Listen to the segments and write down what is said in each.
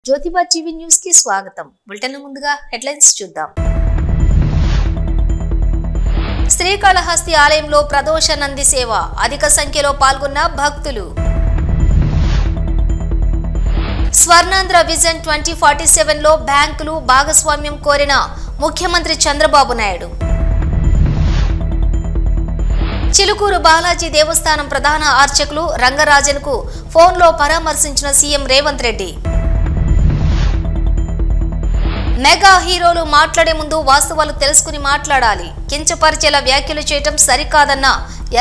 Jyotiba TV news కి స్వాగతం. Bulletin ముందుగా హెడ్లైన్స్ చూద్దాం. శ్రీకాళహస్తి ఆలయంలో ప్రదోష నంది సేవ, అధిక సంఖ్యలో పాల్గొన్న భక్తులు. స్వర్ణాంధ్ర విజన్ 2047 లో బ్యాంకులు భాగస్వామ్యం కోరిన ముఖ్యమంత్రి చంద్రబాబు నాయుడు. చిలుకూరు బాలాజీ దేవస్థానం ప్రధాన అర్చకులు రంగరాజన్కు ఫోన్లో పరామర్శించిన సీఎం రేవంత్ రెడ్డి. మెగా హీరోలు మాట్లాడే ముందు వాస్తవాలు తెలుసుకుని మాట్లాడాలి, కించపరిచేలా వ్యాఖ్యలు చేయటం సరికాదన్న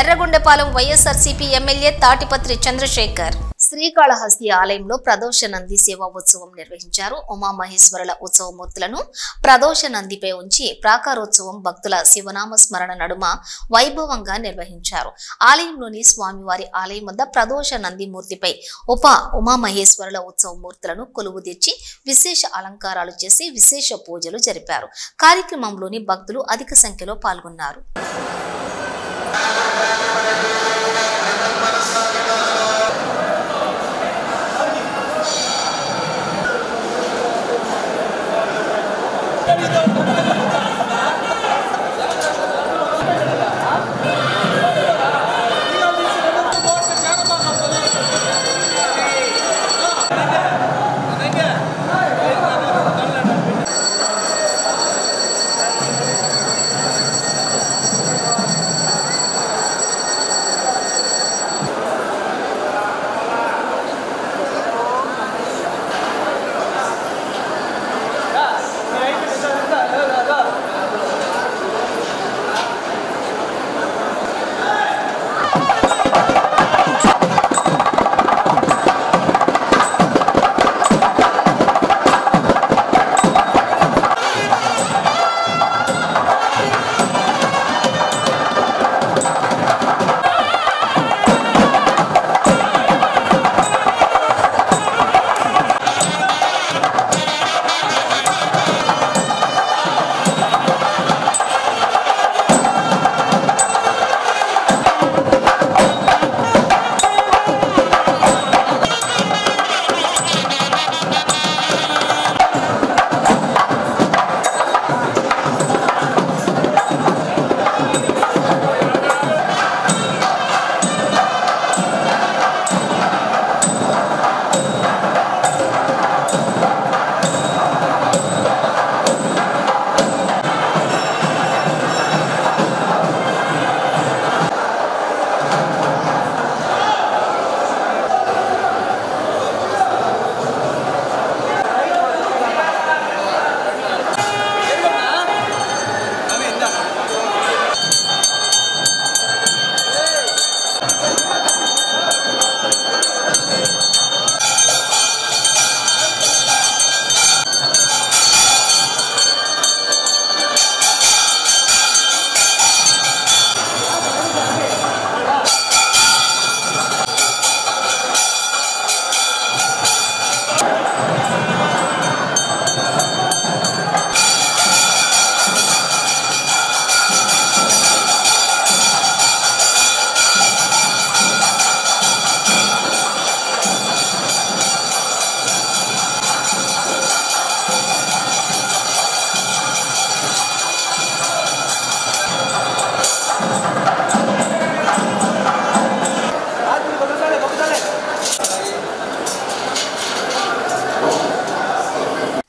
ఎర్రగొండపాలెం వైఎస్ఆర్సీపీ ఎమ్మెల్యే తాటిపత్రి చంద్రశేఖర్. శ్రీకాళహస్తి ఆలయంలో ప్రదోష నంది సేవా ఉత్సవం నిర్వహించారు. ఉమామహేశ్వరుల ఉత్సవమూర్తులను ప్రదోష నందిపై ఉంచి ప్రాకారోత్సవం భక్తుల శివనామ స్మరణ నడుమ వైభవంగా నిర్వహించారు. ఆలయంలోని స్వామివారి ఆలయం వద్ద ప్రదోష నంది మూర్తిపై ఉమామహేశ్వరుల ఉత్సవమూర్తులను కొలువు తెచ్చి విశేష అలంకారాలు చేసి విశేష పూజలు జరిపారు. కార్యక్రమంలోని భక్తులు అధిక సంఖ్యలో పాల్గొన్నారు.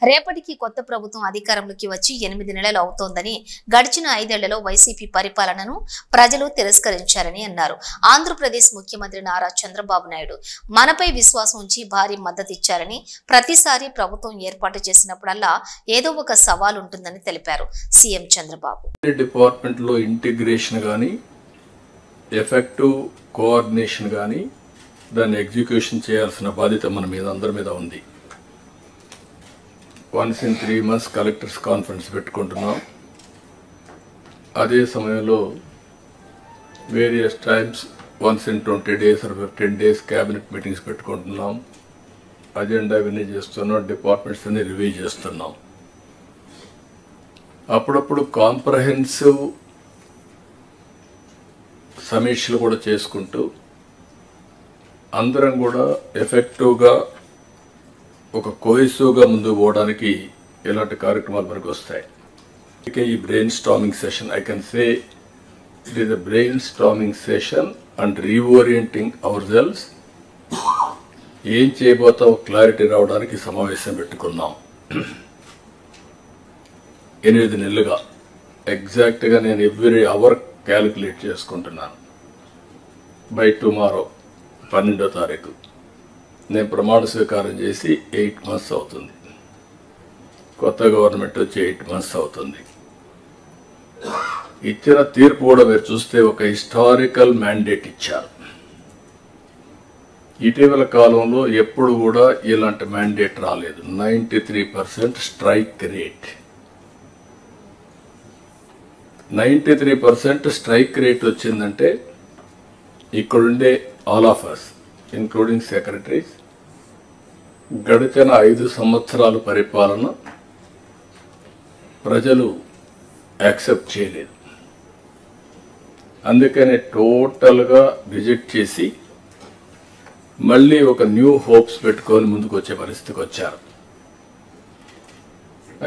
రేపటికి కొత్త ప్రభుత్వం అధికారంలోకి వచ్చి 8 నెలలు అవుతోందని, గడిచిన 5 ఏళ్లలో వైసీపీ పరిపాలనను ప్రజలు తిరస్కరించారని అన్నారు. ఆంధ్రప్రదేశ్ ముఖ్యమంత్రి నారా చంద్రబాబు నాయుడు మనపై విశ్వాసం ఉంచి భారీ మద్దతు ఇచ్చారని, ప్రతిసారి ప్రభుత్వం ఏర్పాటు చేసినప్పుడల్లా ఏదో ఒక సవాల్ ఉంటుందని తెలిపారు సీఎం చంద్రబాబు. డిపార్ట్మెంట్ లో ఇంటిగ్రేషన్ గానీ, ఎఫెక్టివ్ కోఆర్డినేషన్ గానీ, దాన్ని ఎగ్జిక్యూషన్ చేయాల్సిన బాధ్యత మన మీద అందరి మీద ఉంది. Once in 3 months collectors conference పెట్టుకుంటున్నాం. అదే సమయంలో various times once in 20 days or 15 days cabinet meetings పెట్టుకుంటున్నాం. అజెండా ఇవన్నీ చేస్తున్నాం, డిపార్ట్మెంట్స్ అన్ని రివ్యూ చేస్తున్నాం. అప్పుడప్పుడు కాంప్రహెన్సివ్ సమీక్షలు కూడా చేసుకుంటూ అందరం కూడా ఎఫెక్టివ్గా ఒక కోహెసివ్గా ముందుకు పోవడానికి ఇలాంటి కార్యక్రమాలు మనకు వస్తాయి. ఈ brain storming session, I can say it is a brain storming session and reorienting hour cells. ఏం చేయబోతాం క్లారిటీ రావడానికి సమావేశం పెట్టుకున్నాం. 8 నెలలుగా ఎగ్జాక్ట్గా నేను ఎవ్రీ అవర్ క్యాలిక్యులేట్ చేసుకుంటున్నాను. బై టుమారో 12వ తారీఖు నేను ప్రమాణ స్వీకారం చేసి 8 months అవుతుంది. కొత్త గవర్నమెంట్ వచ్చి 8 months అవుతుంది. ఇచ్చిన తీర్పు కూడా మీరు చూస్తే ఒక హిస్టారికల్ మ్యాండేట్ ఇచ్చారు. ఇటీవల కాలంలో ఎప్పుడు కూడా ఇలాంటి మ్యాండేట్ రాలేదు. 93% స్ట్రైక్ రేట్. 93% స్ట్రైక్ రేట్ వచ్చిందంటే ఇక్కడుండే all of us including secretaries గడిచిన 5 సంవత్సరాల పరిపాలన ప్రజలు యాక్సెప్ట్ చేయలేదు. అందుకనే టోటల్గా రిజెక్ట్ చేసి మళ్ళీ ఒక న్యూ హోప్స్ పెట్టుకొని ముందుకు వచ్చే పరిస్థితికి వచ్చారు.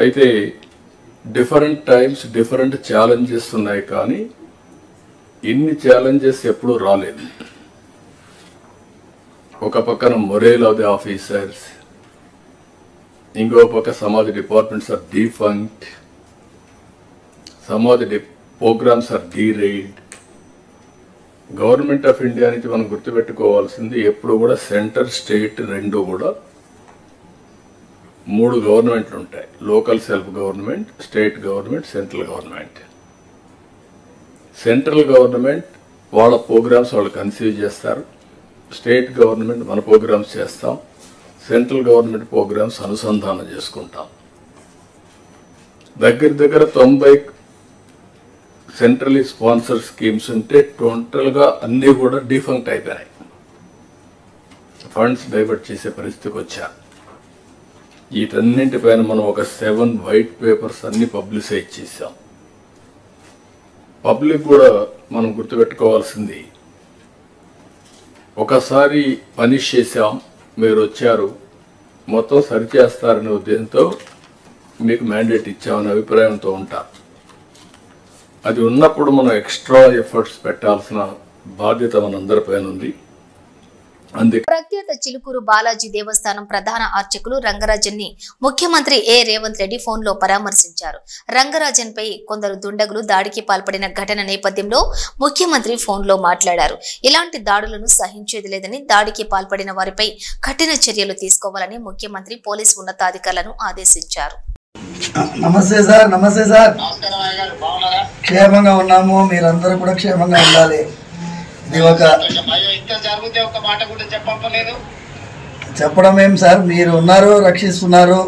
అయితే డిఫరెంట్ టైమ్స్ డిఫరెంట్ ఛాలెంజెస్ ఉన్నాయి, కానీ ఇన్ని ఛాలెంజెస్ ఎప్పుడూ రాలేదు. ఒక పక్కన మొరేల్ ఆఫ్ ది ఆఫీసర్స్, ఇంకో పక్క some of the departments are defunct, some of the programmes are derided. Government of India నుంచి మనం గుర్తుపెట్టుకోవాల్సింది ఎప్పుడు కూడా సెంటర్ స్టేట్ రెండు కూడా 3 గవర్నమెంట్లు ఉంటాయి. Local self government, state government, central government. Central government వాళ్ళ ప్రోగ్రామ్స్ వాళ్ళు కన్సీవ్ చేస్తారు, స్టేట్ గవర్నమెంట్ మన ప్రోగ్రామ్స్ చేస్తాం, సెంట్రల్ గవర్నమెంట్ ప్రోగ్రామ్స్ అనుసంధానం చేసుకుంటాం. దగ్గర 90 సెంట్రలీ స్పాన్సర్ స్కీమ్స్ ఉంటే టోటల్గా అన్నీ కూడా డిఫంక్ట్ అయిపోయినాయి. ఫండ్స్ డైవర్ట్ చేసే పరిస్థితికి వచ్చారు. వీటన్నింటిపైన మనం ఒక 7 వైట్ పేపర్స్ అన్ని పబ్లిసైజ్ చేశాం. పబ్లిక్ కూడా మనం గుర్తుపెట్టుకోవాల్సింది, ఒకసారి పనిష్ చేశాం, మీరు వచ్చారు, మొత్తం సరిచేస్తారనే ఉద్దేశంతో మీకు మ్యాండేట్ ఇచ్చామనే అభిప్రాయంతో ఉంటారు. అది ఉన్నప్పుడు మనం ఎక్స్ట్రా ఎఫర్ట్స్ పెట్టాల్సిన బాధ్యత మనందరిపైన ఉంది. ప్రఖ్యాత చిలుకూరు బాలాజీ దేవస్థానం ప్రధాన అర్చకులు రంగరాజన్ ని ముఖ్యమంత్రి రేవంత్ రెడ్డి ఫోన్ లో పరామర్శించారు. రంగరాజన్ పై కొందరు దుండగులు దాడికి పాల్పడిన ఘటన నేపథ్యంలో ముఖ్యమంత్రి ఫోన్ లో మాట్లాడారు. ఇలాంటి దాడులను సహించేది లేదని, దాడికి పాల్పడిన వారిపై కఠిన చర్యలు తీసుకోవాలని ముఖ్యమంత్రి పోలీసు ఉన్నతాధికారులను ఆదేశించారు. నమస్తే సార్. నమస్తే సార్. క్షేమంగా ఉన్నాము, మీరందరూ కూడా క్షేమంగా ఉండాలి. ఇది ఒక చెప్పడం ఏం సార్, మీరు ఉన్నారు, రక్షిస్తున్నారు,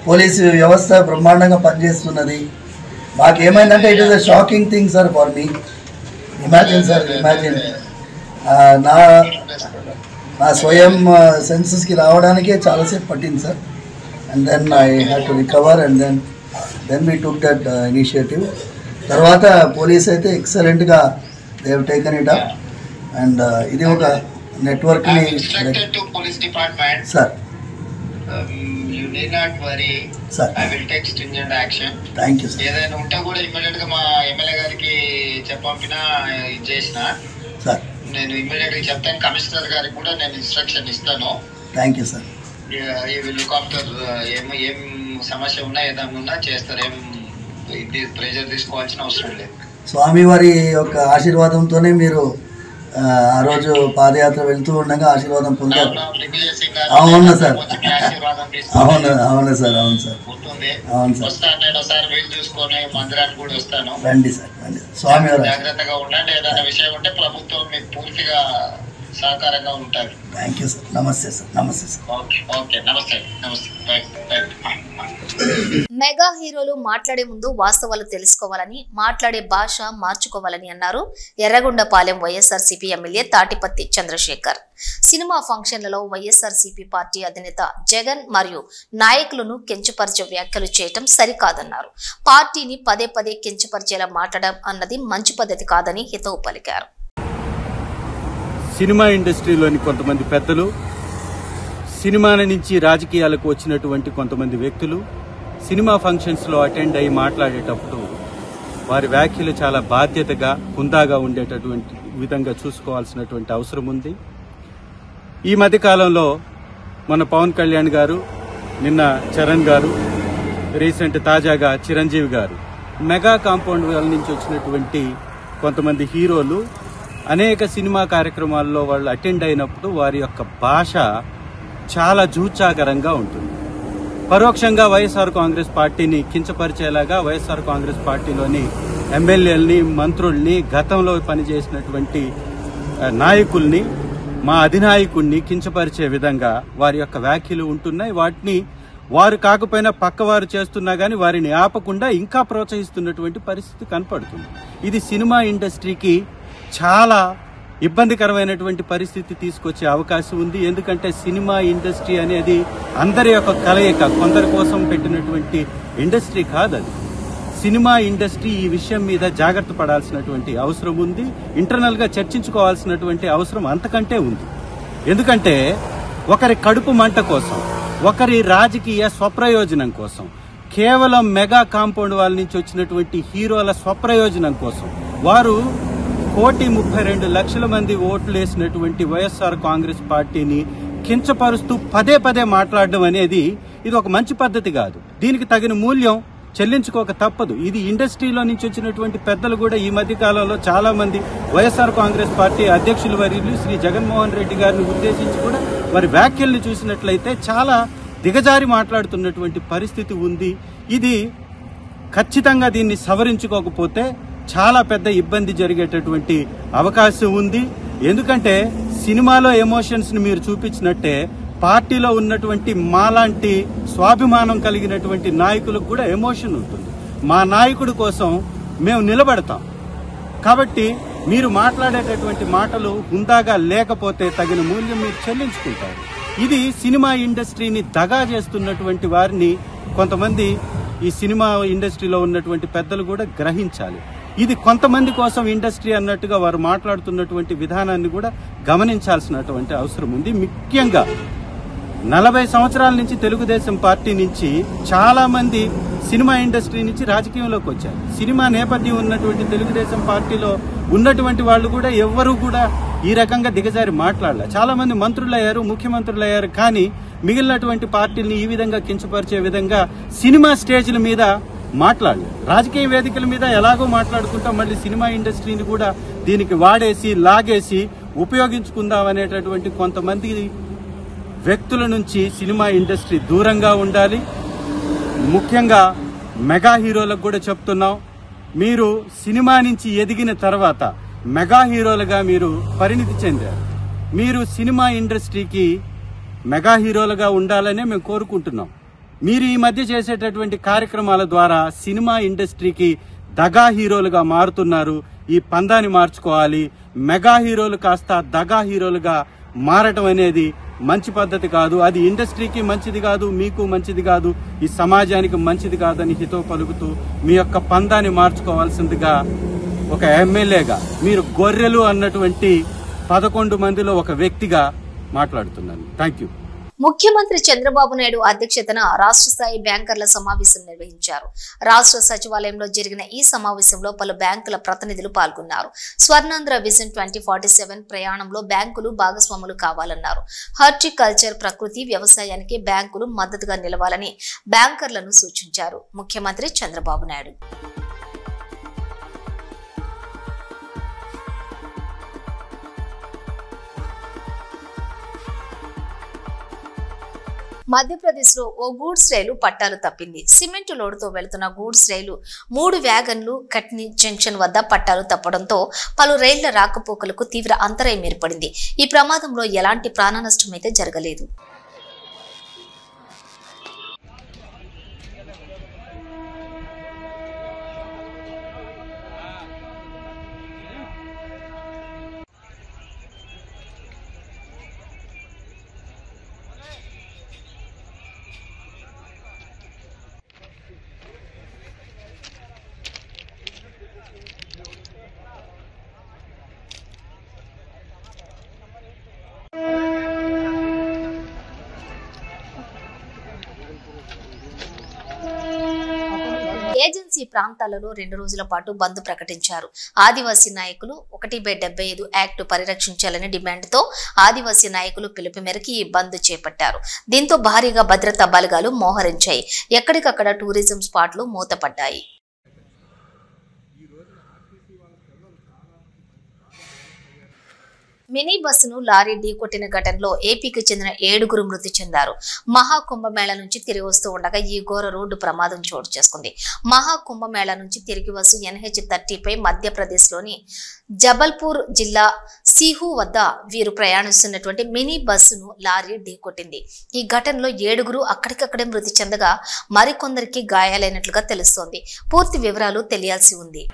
పోలీసు వ్యవస్థ బ్రహ్మాండంగా పనిచేస్తున్నది. మాకేమైందంటే it is a shocking thing sir for me. Imagine sir, imagine నా స్వయం సెన్సెస్కి రావడానికే చాలాసేపు పట్టింది sir. And then I had to recover, and then we took that initiative. తర్వాత పోలీస్ అయితే ఎక్సలెంట్గా they have taken it up, and ఇది ఒక నెట్వర్క్ని sir. You need not worry, sir. I will take stringent action. Thank you, sir. ఏదైనా ఉంటే కూడా immediate గా మా ఎమ్మెల్యే గారికి చెప్పంపినా ఇది చేసిన సార్. నేను ఇమ్మీడియట్ గా చెప్తాను, కమిషనర్ గారికి కూడా నేను ఇన్స్ట్రక్షన్ ఇస్తాను. Thank you sir. ఈ విల్ లుక్ ఆఫ్టర్ ఏం సమస్య ఉన్నా ఏదైనా ఉన్నా చేస్తారు. ఏం ఇది ప్రెజర్ తీసుకోవాల్సిన అవసరం లేదు. స్వామివారి యొక్క ఆశీర్వాదంతోనే మీరు ఆ రోజు పాదయాత్ర వెళ్తూ ఉండగా ఆశీర్వాదం పొందారు. అవును సార్, అవును అవును సార్, అవును సార్, అవును సార్. వస్తాను నేను ఒకసారి వీలు చూసుకొని మందిరానికి కూడా వస్తాను. రండి సార్, రండి. స్వామివారు జాగ్రత్తగా ఉండండి. ఏదైనా విషయం ఉంటే ప్రభుత్వం మీకు పూర్తిగా సహకారంగా ఉంటారు. Thank you sir. నమస్తే సార్. నమస్తే సార్. ఓకే నమస్తే. నమస్తే. మెగా హీరోలు మాట్లాడే ముందు వాస్తవాలు తెలుసుకోవాలని, మాట్లాడే భాష మార్చుకోవాలని అన్నారు ఎర్రగొండపాలెం వైఎస్ఆర్సీపీ ఎమ్మెల్యే తాటిపత్తి చంద్రశేఖర్. సినిమా ఫంక్షన్లలో వైఎస్ఆర్సీపీ పార్టీ అధినేత జగన్ మరియు నాయకులను కించపరిచే వ్యాఖ్యలు చేయటం సరికాదన్నారు. పార్టీని పదే పదే కించపరిచేలా మాట్లాడడం అన్నది మంచి పద్ధతి కాదని హితవు పలికారు. సినిమా ఇండస్ట్రీలోని కొంతమంది పెద్దలు సినిమాల నుంచి రాజకీయాలకు వచ్చినటువంటి కొంతమంది వ్యక్తులు సినిమా ఫంక్షన్స్లో అటెండ్ అయ్యి మాట్లాడేటప్పుడు వారి వ్యాఖ్యలు చాలా బాధ్యతగా హుందాగా ఉండేటటువంటి విధంగా చూసుకోవాల్సినటువంటి అవసరం ఉంది. ఈ మధ్యకాలంలో మన పవన్ కళ్యాణ్ గారు, నిన్న చరణ్ గారు, రీసెంట్ తాజాగా చిరంజీవి గారు మెగా కాంపౌండ్ వాళ్ళ నుంచి వచ్చినటువంటి కొంతమంది హీరోలు అనేక సినిమా కార్యక్రమాల్లో వాళ్ళు అటెండ్ అయినప్పుడు వారి యొక్క భాష చాలా జూచాకరంగా ఉంటుంది. పరోక్షంగా వైఎస్ఆర్ కాంగ్రెస్ పార్టీని కించపరిచేలాగా వైఎస్ఆర్ కాంగ్రెస్ పార్టీలోని ఎమ్మెల్యేలని, మంత్రుల్ని, గతంలో పనిచేసినటువంటి నాయకుల్ని, మా అధినాయకుడిని కించపరిచే విధంగా వారి యొక్క వ్యాఖ్యలు ఉంటున్నాయి. వాటిని వారు కాకపోయినా పక్కవారు చేస్తున్నా గానీ వారిని ఆపకుండా ఇంకా ప్రోత్సహిస్తున్నటువంటి పరిస్థితి కనపడుతుంది. ఇది సినిమా ఇండస్ట్రీకి చాలా ఇబ్బందికరమైనటువంటి పరిస్థితి తీసుకొచ్చే అవకాశం ఉంది. ఎందుకంటే సినిమా ఇండస్ట్రీ అనేది అందరి యొక్క కలయిక, కొందరి కోసం పెట్టినటువంటి ఇండస్ట్రీ కాదు. అది సినిమా ఇండస్ట్రీ ఈ విషయం మీద జాగ్రత్త పడాల్సినటువంటి అవసరం ఉంది. ఇంటర్నల్ గా చర్చించుకోవాల్సినటువంటి అవసరం అంతకంటే ఉంది. ఎందుకంటే ఒకరి కడుపు మంట కోసం, ఒకరి రాజకీయ స్వప్రయోజనం కోసం, కేవలం మెగా కాంపౌండ్ వాళ్ళ నుంచి వచ్చినటువంటి హీరోల స్వప్రయోజనం కోసం వారు 1,32,00,000 మంది ఓట్లు వేసినటువంటి వైఎస్ఆర్ కాంగ్రెస్ పార్టీని కించపరుస్తూ పదే పదే మాట్లాడడం అనేది ఇది ఒక మంచి పద్ధతి కాదు. దీనికి తగిన మూల్యం చెల్లించుకోక తప్పదు. ఇది ఇండస్ట్రీలో నుంచి వచ్చినటువంటి పెద్దలు కూడా ఈ మధ్య కాలంలో చాలా మంది వైఎస్ఆర్ కాంగ్రెస్ పార్టీ అధ్యక్షులు వర్యులు శ్రీ జగన్మోహన్ రెడ్డి గారిని ఉద్దేశించి కూడా వారి వ్యాఖ్యల్ని చూసినట్లయితే చాలా దిగజారి మాట్లాడుతున్నటువంటి పరిస్థితి ఉంది. ఇది ఖచ్చితంగా దీన్ని సవరించుకోకపోతే చాలా పెద్ద ఇబ్బంది జరిగేటటువంటి అవకాశం ఉంది. ఎందుకంటే సినిమాలో ఎమోషన్స్ ని మీరు చూపించినట్టే పార్టీలో ఉన్నటువంటి మాలాంటి స్వాభిమానం కలిగినటువంటి నాయకులకు కూడా ఎమోషన్ ఉంటుంది. మా నాయకుడి కోసం మేము నిలబడతాం. కాబట్టి మీరు మాట్లాడేటటువంటి మాటలు హుందాగా లేకపోతే తగిన మూల్యం మీరు చెల్లించుకుంటారు. ఇది సినిమా ఇండస్ట్రీని దగా చేస్తున్నటువంటి వారిని కొంతమంది ఈ సినిమా ఇండస్ట్రీలో ఉన్నటువంటి పెద్దలు కూడా గ్రహించాలి. ఇది కొంతమంది కోసం ఇండస్ట్రీ అన్నట్టుగా వారు మాట్లాడుతున్నటువంటి విధానాన్ని కూడా గమనించాల్సినటువంటి అవసరం ఉంది. ముఖ్యంగా 40 సంవత్సరాల నుంచి తెలుగుదేశం పార్టీ నుంచి చాలా మంది సినిమా ఇండస్ట్రీ నుంచి రాజకీయంలోకి వచ్చారు. సినిమా నేపథ్యం ఉన్నటువంటి తెలుగుదేశం పార్టీలో ఉన్నటువంటి వాళ్ళు కూడా ఎవ్వరూ కూడా ఈ రకంగా దిగజారి మాట్లాడలే. చాలా మంది మంత్రులయ్యారు, ముఖ్యమంత్రులయ్యారు. కానీ మిగిలినటువంటి పార్టీల్ని ఈ విధంగా కించపరిచే విధంగా సినిమా స్టేజ్ల మీద మాట్లాడలేదు. రాజకీయ వేదికల మీద ఎలాగో మాట్లాడుకుంటాం, మళ్ళీ సినిమా ఇండస్ట్రీని కూడా దీనికి వాడేసి లాగేసి ఉపయోగించుకుందాం అనేటటువంటి కొంతమంది వ్యక్తుల నుంచి సినిమా ఇండస్ట్రీ దూరంగా ఉండాలి. ముఖ్యంగా మెగా హీరోలకు కూడా చెప్తున్నాం, మీరు సినిమా నుంచి ఎదిగిన తర్వాత మెగా హీరోలుగా మీరు పరిణితి చెందారు. మీరు సినిమా ఇండస్ట్రీకి మెగా హీరోలుగా ఉండాలనే మేము కోరుకుంటున్నాం. మీరు ఈ మధ్య చేసేటటువంటి కార్యక్రమాల ద్వారా సినిమా ఇండస్ట్రీకి దగా హీరోలుగా మారుతున్నారు. ఈ పందాన్ని మార్చుకోవాలి. మెగా హీరోలు కాస్త దగా హీరోలుగా మారటం అనేది మంచి పద్ధతి కాదు. అది ఇండస్ట్రీకి మంచిది కాదు, మీకు మంచిది కాదు, ఈ సమాజానికి మంచిది కాదని హితవు పలుకుతూ మీ యొక్క పందాన్ని మార్చుకోవాల్సిందిగా ఒక ఎమ్మెల్యేగా, మీరు గొర్రెలు అన్నటువంటి 11 మందిలో ఒక వ్యక్తిగా మాట్లాడుతున్నాను. Thank you. ముఖ్యమంత్రి చంద్రబాబు నాయుడు అధ్యక్షతన రాష్ట్ర స్థాయి బ్యాంకర్ల సమావేశం నిర్వహించారు. రాష్ట్ర సచివాలయంలో జరిగిన ఈ సమావేశంలో పలు బ్యాంకుల ప్రతినిధులు పాల్గొన్నారు. స్వర్ణాంధ్ర విజన్ 2047 ప్రయాణంలో బ్యాంకులు భాగస్వాములు కావాలన్నారు. హార్టికల్చర్, ప్రకృతి వ్యవసాయానికి బ్యాంకులు మద్దతుగా నిలవాలని బ్యాంకర్లను సూచించారు ముఖ్యమంత్రి చంద్రబాబు నాయుడు. మధ్యప్రదేశ్ లో ఓ గూడ్స్ రైలు పట్టాలు తప్పింది. సిమెంట్ లోడుతో వెళుతున్న గూడ్స్ రైలు 3 వ్యాగన్లు కట్నీ జంక్షన్ వద్ద పట్టాలు తప్పడంతో పలు రైళ్ల రాకపోకలకు తీవ్ర అంతరాయం ఏర్పడింది. ఈ ప్రమాదంలో ఎలాంటి ప్రాణ నష్టమైతే జరగలేదు. ఆదివాసీ ప్రాంతాలలో 2 రోజుల పాటు బంద్ ప్రకటించారు. ఆదివాసీ నాయకులు 1/75 యాక్ట్ పరిరక్షించాలని డిమాండ్తో ఆదివాసీ నాయకులు పిలుపు మేరకు ఈ బంద్ చేపట్టారు. దీంతో భారీగా భద్రతా బలగాలు మోహరించాయి. ఎక్కడికక్కడ టూరిజం స్పాట్లు మూతపడ్డాయి. మినీ బస్సును లారీ ఢీకొట్టిన ఘటనలో ఏపీకి చెందిన 7గురు మృతి చెందారు. మహాకుంభమేళ నుంచి తిరిగి వస్తూ ఉండగా ఈ ఘోర రోడ్డు ప్రమాదం చోటు చేసుకుంది. మహాకుంభమేళ నుంచి తిరిగి వస్తూ NH30పై మధ్యప్రదేశ్లోని జబల్పూర్ జిల్లా సిహు వద్ద వీరు ప్రయాణిస్తున్నటువంటి మినీ బస్సును లారీ ఢీకొట్టింది. ఈ ఘటనలో 7గురు అక్కడికక్కడే మృతి చెందగా మరికొందరికి గాయాలైనట్లుగా తెలుస్తోంది. పూర్తి వివరాలు తెలియాల్సి ఉంది.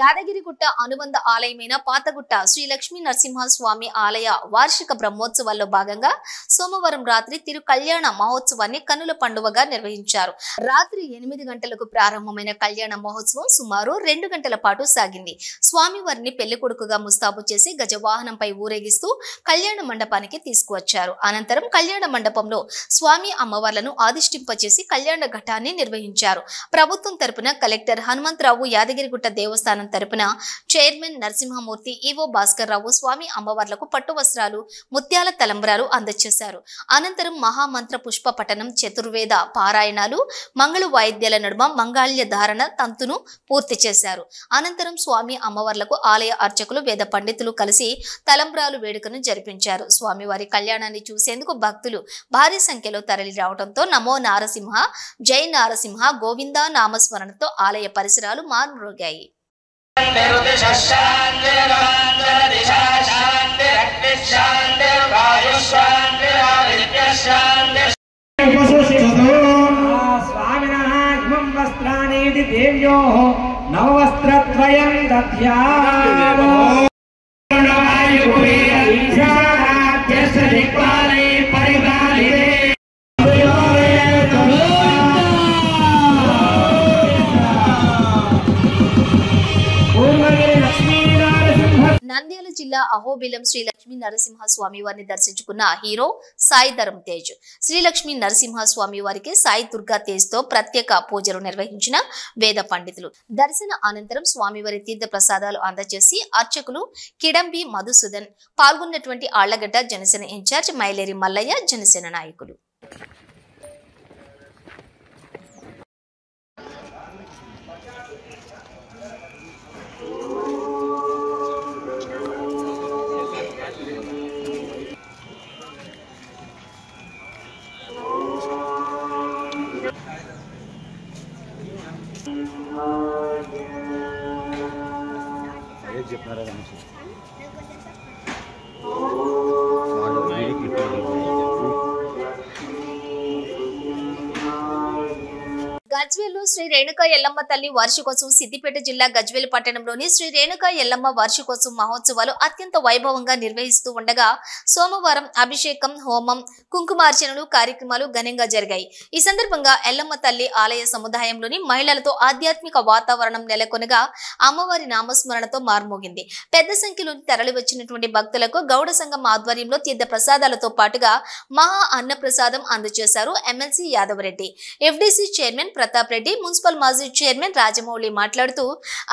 యాదగిరిగుట్ట అనుబంధ ఆలయమైన పాతగుట్ట శ్రీ లక్ష్మీ నరసింహస్వామి ఆలయ వార్షిక బ్రహ్మోత్సవాల్లో భాగంగా సోమవారం రాత్రి తిరు కళ్యాణ మహోత్సవాన్ని కన్నుల పండువగా నిర్వహించారు. రాత్రి 8 గంటలకు ప్రారంభమైన కళ్యాణ మహోత్సవం సుమారు 2 గంటల పాటు సాగింది. స్వామివారిని పెళ్లి కొడుకుగా ముస్తాబు చేసి గజవాహనంపై ఊరేగిస్తూ కళ్యాణ మండపానికి తీసుకువచ్చారు. అనంతరం కళ్యాణ మండపంలో స్వామి అమ్మవార్లను ఆదిష్టింపచేసి కళ్యాణ ఘట్టాన్ని నిర్వహించారు. ప్రభుత్వం తరపున కలెక్టర్ హనుమంతరావు, యాదగిరిగుట్ట దేవస్థానం తరపున చైర్మన్ నరసింహమూర్తి, ఈవో భాస్కర్ రావు స్వామి అమ్మవార్లకు పట్టు వస్త్రాలు, ముత్యాల తలంబ్రాలు అందజేశారు. అనంతరం మహామంత్ర పుష్ప పఠనం, చతుర్వేద పారాయణాలు, మంగళ వాయిద్యాల నడుమ మంగళ్య ధారణ తంతును పూర్తి చేశారు. అనంతరం స్వామి అమ్మవార్లకు ఆలయ అర్చకులు, వేద పండితులు కలిసి తలంబ్రాలు వేడుకను జరిపించారు. స్వామివారి కళ్యాణాన్ని చూసేందుకు భక్తులు భారీ సంఖ్యలో తరలి రావడంతో నమో నారసింహ, జై నారసింహ, గోవింద నామస్మరణతో ఆలయ పరిసరాలు మార్మోగాయి. నవవస్త్రద్వయం దధ్యామో నంద్యాల జిల్లా అహోబిలం శ్రీ లక్ష్మీ నరసింహ స్వామి వారిని దర్శించుకున్న హీరో సాయి ధరమ్ తేజ్. శ్రీ లక్ష్మీ నరసింహ స్వామి వారికి సాయి దుర్గా తేజ్ తో ప్రత్యేక పూజలు నిర్వహించిన వేద పండితులు. దర్శన అనంతరం స్వామివారి తీర్థ ప్రసాదాలు అందజేసి అర్చకులు కిడంబి మధుసూదన్ పాల్గొన్నటువంటి ఆళ్లగడ్డ జనసేన ఇన్ఛార్జ్ మైలేరి మల్లయ్య, జనసేన నాయకులు. గజ్వేల్లో శ్రీ రేణుకా ఎల్లమ్మ తల్లి వార్షికోత్సవం. సిద్దిపేట జిల్లా గజ్వేల్ పట్టణంలోని శ్రీ రేణుకా ఎల్లమ్మ వార్షికోత్సవం మహోత్సవాలు అత్యంత వైభవంగా నిర్వహిస్తూ ఉండగా సోమవారం అభిషేకం, హోమం, కుంకుమార్చనలు కార్యక్రమాలు ఘనంగా జరిగాయి. ఈ సందర్భంగా ఎల్లమ్మ తల్లి ఆలయ సముదాయంలోని మహిళలతో ఆధ్యాత్మిక వాతావరణం నెలకొనగా అమ్మవారి నామస్మరణతో మార్మోగింది. పెద్ద సంఖ్యలో తరలి వచ్చినటువంటి భక్తులకు గౌడ సంఘం ఆధ్వర్యంలో తీర్థ ప్రసాదాలతో పాటుగా మహా అన్న ప్రసాదం అందజేశారు MLC Yadava Reddy. FDC chairman Pratap Reddy, municipal మాజీ చైర్మన్ రాజమౌళి మాట్లాడుతూ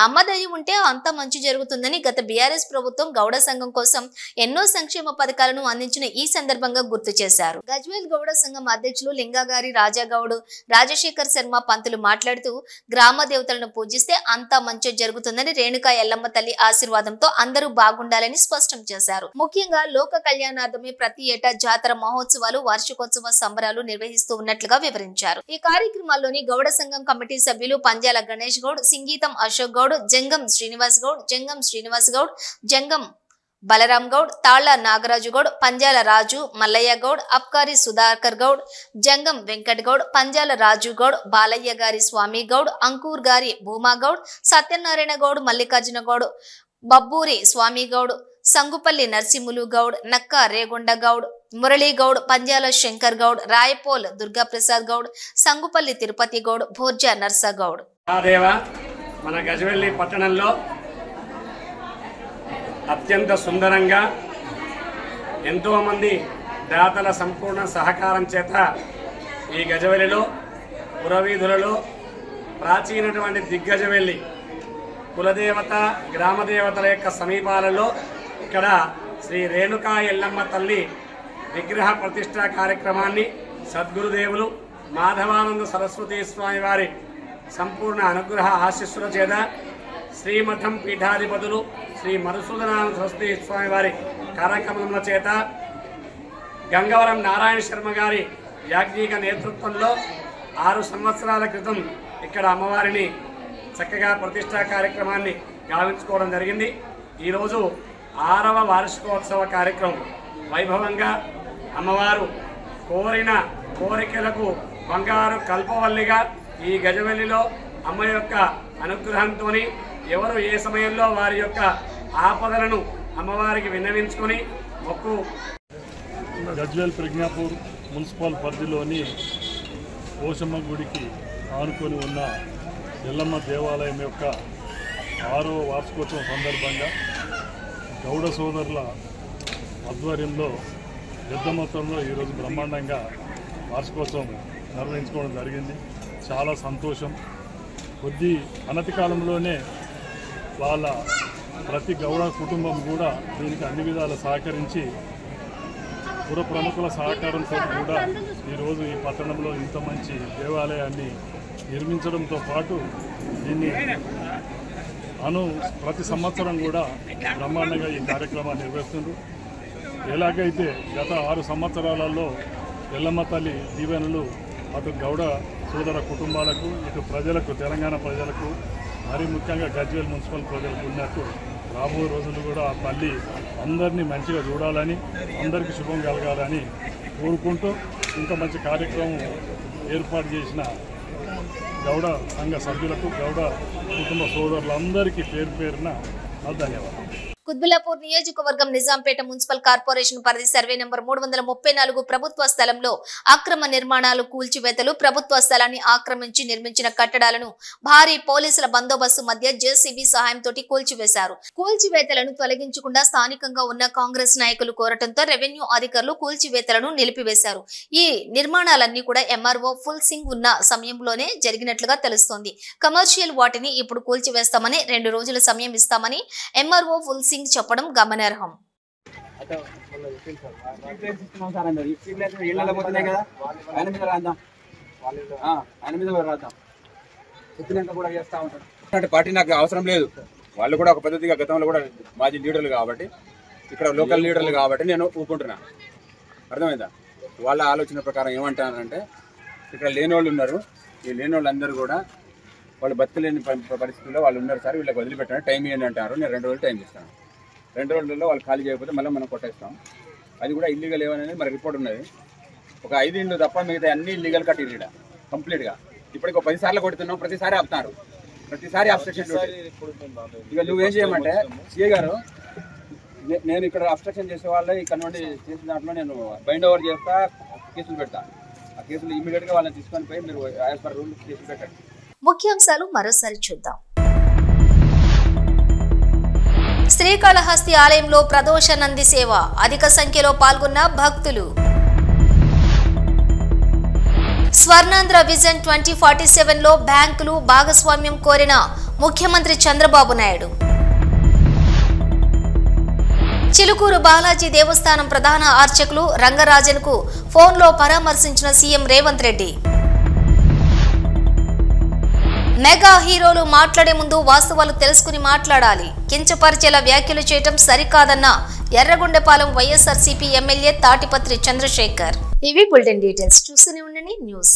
అమ్మ దయ ఉంటే అంత మంచి జరుగుతుందని గత బీఆర్ఎస్ ప్రభుత్వం గౌడ సంఘం కోసం ఎన్నో సంక్షేమ పథకాలను అందించిన ఈ సందర్భంగా గుర్తు చేశారు. గజ్వేల్ గౌడ సంఘం అధ్యక్షులు లింగాగారి రాజాగౌడ్, రాజశేఖర్ శర్మ పంతులు మాట్లాడుతూ గ్రామ దేవతలను పూజిస్తే అంతా మంచి జరుగుతుందని, రేణుకా ఎల్లమ్మ తల్లి ఆశీర్వాదంతో అందరూ బాగుండాలని స్పష్టం చేశారు. ముఖ్యంగా లోక కళ్యాణార్థమే ప్రతి ఏటా జాతర మహోత్సవాలు, వార్షికోత్సవ సంబరాలు నిర్వహిస్తూ ఉన్నట్లుగా వివరించారు. ఈ కార్యక్రమాల్లోని గౌడ సంఘం కమిటీ సభ్యులు పంజాల గణేష్ గౌడ్, సింగీతం అశోక్ గౌడ్, జంగం శ్రీనివాస్ గౌడ్, జంగం బలరాం గౌడ్, తాళ్ల నాగరాజు గౌడ్, పంజాల రాజు, మల్లయ్య గౌడ్, అబ్కారి సుధాకర్ గౌడ్, జంగం వెంకట్ గౌడ్, పంజాల రాజు గౌడ్, బాలయ్య గారి స్వామి గౌడ్, అంకూర్ గారి భూమా గౌడ్, సత్యనారాయణ గౌడ్, మల్లికార్జున గౌడ్, బబ్బూరి స్వామి గౌడ్, సంగుపల్లి నర్సింహులు గౌడ్, నక్క రేగొండ గౌడ్, మురళీ గౌడ్, పంజాల శంకర్ గౌడ్, రాయపోల్ దుర్గాప్రసాద్ గౌడ్, సంగుపల్లి తిరుపతి గౌడ్, భోర్జా నర్సా గౌడ్. మన గజవెల్లి పట్టణంలో అత్యంత సుందరంగా ఎంతోమంది దాతల సంపూర్ణ సహకారం చేత ఈ గజవెల్లిలో పురవీధులలో ప్రాచీనటువంటి దిగ్గజవెల్లి కులదేవత గ్రామదేవతల యొక్క సమీపాలలో ఇక్కడ శ్రీ రేణుకా ఎల్లమ్మ తల్లి విగ్రహ ప్రతిష్ఠా కార్యక్రమాన్ని సద్గురుదేవులు మాధవానంద సరస్వతి స్వామి వారి సంపూర్ణ అనుగ్రహ ఆశీస్సుల చేత శ్రీమఠం పీఠాధిపతులు శ్రీ మధుసూదనానంద సరస్వతి స్వామి వారి కార్యక్రమముల చేత గంగవరం నారాయణ శర్మ గారి యాజ్ఞిక నేతృత్వంలో 6 సంవత్సరాల క్రితం ఇక్కడ అమ్మవారిని చక్కగా ప్రతిష్టా కార్యక్రమాన్ని గావించుకోవడం జరిగింది. ఈరోజు 6వ వార్షికోత్సవ కార్యక్రమం వైభవంగా అమ్మవారు కోరిన కోరికలకు బంగారు కల్పవల్లిగా ఈ గజవెల్లిలో అమ్మ యొక్క అనుగ్రహంతో ఎవరు ఏ సమయంలో వారి యొక్క ఆపదలను అమ్మవారికి విన్నవించుకొని మొక్కు. గజ్వేల్ ప్రజ్ఞాపూర్ మున్సిపల్ పరిధిలోని పోషమ్మ గుడికి ఆనుకొని ఉన్న ఎల్లమ్మ దేవాలయం యొక్క 6వ వార్షికోత్సవం సందర్భంగా గౌడ సోదరుల ఆధ్వర్యంలో పెద్ద మొత్తంలో ఈరోజు బ్రహ్మాండంగా వార్షికోత్సవం నిర్వహించుకోవడం జరిగింది. చాలా సంతోషం. కొద్ది అనతి కాలంలోనే వాళ్ళ ప్రతి గౌడ కుటుంబం కూడా దీనికి అన్ని విధాలు సహకరించి పుర ప్రముఖుల సహకారంతో కూడా ఈరోజు ఈ పట్టణంలో ఇంత మంచి దేవాలయాన్ని నిర్మించడంతో పాటు దీన్ని ప్రతి సంవత్సరం కూడా బ్రహ్మాండంగా ఈ కార్యక్రమాన్ని నిర్వహిస్తున్నారు. ఎలాగైతే గత 6 సంవత్సరాలలో ఎల్లమ్మ తల్లి దీవెనలు అటు గౌడ సోదర కుటుంబాలకు ఇటు ప్రజలకు తెలంగాణ ప్రజలకు మరీ ముఖ్యంగా గజ్వేల్ మున్సిపల్ ప్రజలకు ఉన్నట్టు రాబోయే రోజులు కూడా ఆ తల్లి అందరినీ మంచిగా చూడాలని అందరికీ శుభం కలగాలని కోరుకుంటూ ఇంత మంచి కార్యక్రమం ఏర్పాటు చేసిన గౌడ సంఘ సభ్యులకు గౌడ కుటుంబ సోదరులందరికీ పేరు పేరున ధన్యవాదాలు. కుత్బుల్లాపూర్ నియోజకవర్గం నిజాంపేట మున్సిపల్ కార్పొరేషన్ పరిధి సర్వే నంబర్ 334 ప్రభుత్వ స్థలంలో అక్రమ నిర్మాణాలు కూల్చివేతలు ప్రభుత్వ స్థలాన్ని ఆక్రమించి నిర్మించిన కట్టడాలను భారీ పోలీసుల బందోబస్తు మధ్య జేసీబీ సహాయంతో కూల్చివేశారు. కూల్చివేతలను తొలగించకుండా స్థానికంగా ఉన్న కాంగ్రెస్ నాయకులు కోరటంతో రెవెన్యూ అధికారులు కూల్చివేతలను నిలిపివేశారు. ఈ నిర్మాణాలన్నీ కూడా ఎంఆర్ఓ ఫుల్ సింగ్ ఉన్న సమయంలోనే జరిగినట్లుగా తెలుస్తోంది. కమర్షియల్ వాటిని ఇప్పుడు కూల్చివేస్తామని 2 రోజుల సమయం ఇస్తామని ఎంఆర్ఓ ఫుల్ సింగ్ చెప్పడం గమనార్హం. పార్టీ నాకు అవసరం లేదు. వాళ్ళు కూడా ఒక పద్ధతిగా గతంలో కూడా మాజీ లీడర్లు కాబట్టి ఇక్కడ లోకల్ లీడర్లు కాబట్టి నేను ఊపుకుంటున్నాను. అర్థమైందా? వాళ్ళ ఆలోచన ప్రకారం ఏమంటానంటే ఇక్కడ లేని వాళ్ళు ఉన్నారు. ఈ లేని వాళ్ళందరూ కూడా వాళ్ళు బతకలేని పరిస్థితుల్లో వాళ్ళు ఉన్నారు సార్, వీళ్ళకి వదిలిపెట్టాను, టైం ఇవ్వండి అంటారు. నేను 2 రోజులు టైం ఇస్తాను. 2 రోజుల్లో వాళ్ళు ఖాళీ చేయకపోతే మళ్ళీ మనం కొట్టేస్తాం. అది కూడా ఇల్లీగల్ ఏమనేది మరి రిపోర్ట్ ఉన్నది. ఒక 5 ఇండ్లు తప్ప మిగతా అన్ని ఇల్లీగల్ కట్టిరు ఇక్కడ కంప్లీట్గా. ఇప్పటికి 10 సార్లు కొడుతున్నాం, ప్రతిసారి ఆపుతున్నారు, ప్రతిసారి అబ్స్ట్రక్షన్. ఇక నువ్వేం చేయమంటే సిఏ గారు, నేను ఇక్కడ అబ్స్ట్రక్షన్ చేసే వాళ్ళే ఇక్కడ నుండి చేసిన దాంట్లో నేను బైండ్ ఓవర్ చేస్తా, కేసులు పెడతా. ఆ కేసులు ఇమీడియట్గా వాళ్ళని తీసుకొని పోయి మీరు యాజ్ పర్ రూల్ కేసులు పెట్టండి. ముఖ్యాంశాలు మరోసారి చూద్దాం. శ్రీకాళహస్తి ఆలయంలో ప్రదోష నంది సేవ, అధిక సంఖ్యలో పాల్గొన్న భక్తులు. స్వర్ణాంధ్ర విజన్ 2047లో బ్యాంకులు భాగస్వామ్యం కోరిన ముఖ్యమంత్రి చంద్రబాబు నాయుడు. చిలుకూరు బాలాజీ దేవస్థానం ప్రధాన అర్చకులు రంగరాజన్కు ఫోన్లో పరామర్శించిన సీఎం రేవంత్ రెడ్డి. మెగా హీరోలు మాట్లాడే ముందు వాస్తవాలు తెలుసుకుని మాట్లాడాలి, కించపరిచేలా వ్యాఖ్యలు చేయటం సరికాదన్న ఎర్రగొండపాలెం వైఎస్ఆర్సీపీ ఎమ్మెల్యే తాటిపత్రి చంద్రశేఖర్. ఇవి బులెటిన్ డీటెయిల్స్. చూస్తూనే ఉండండి న్యూస్.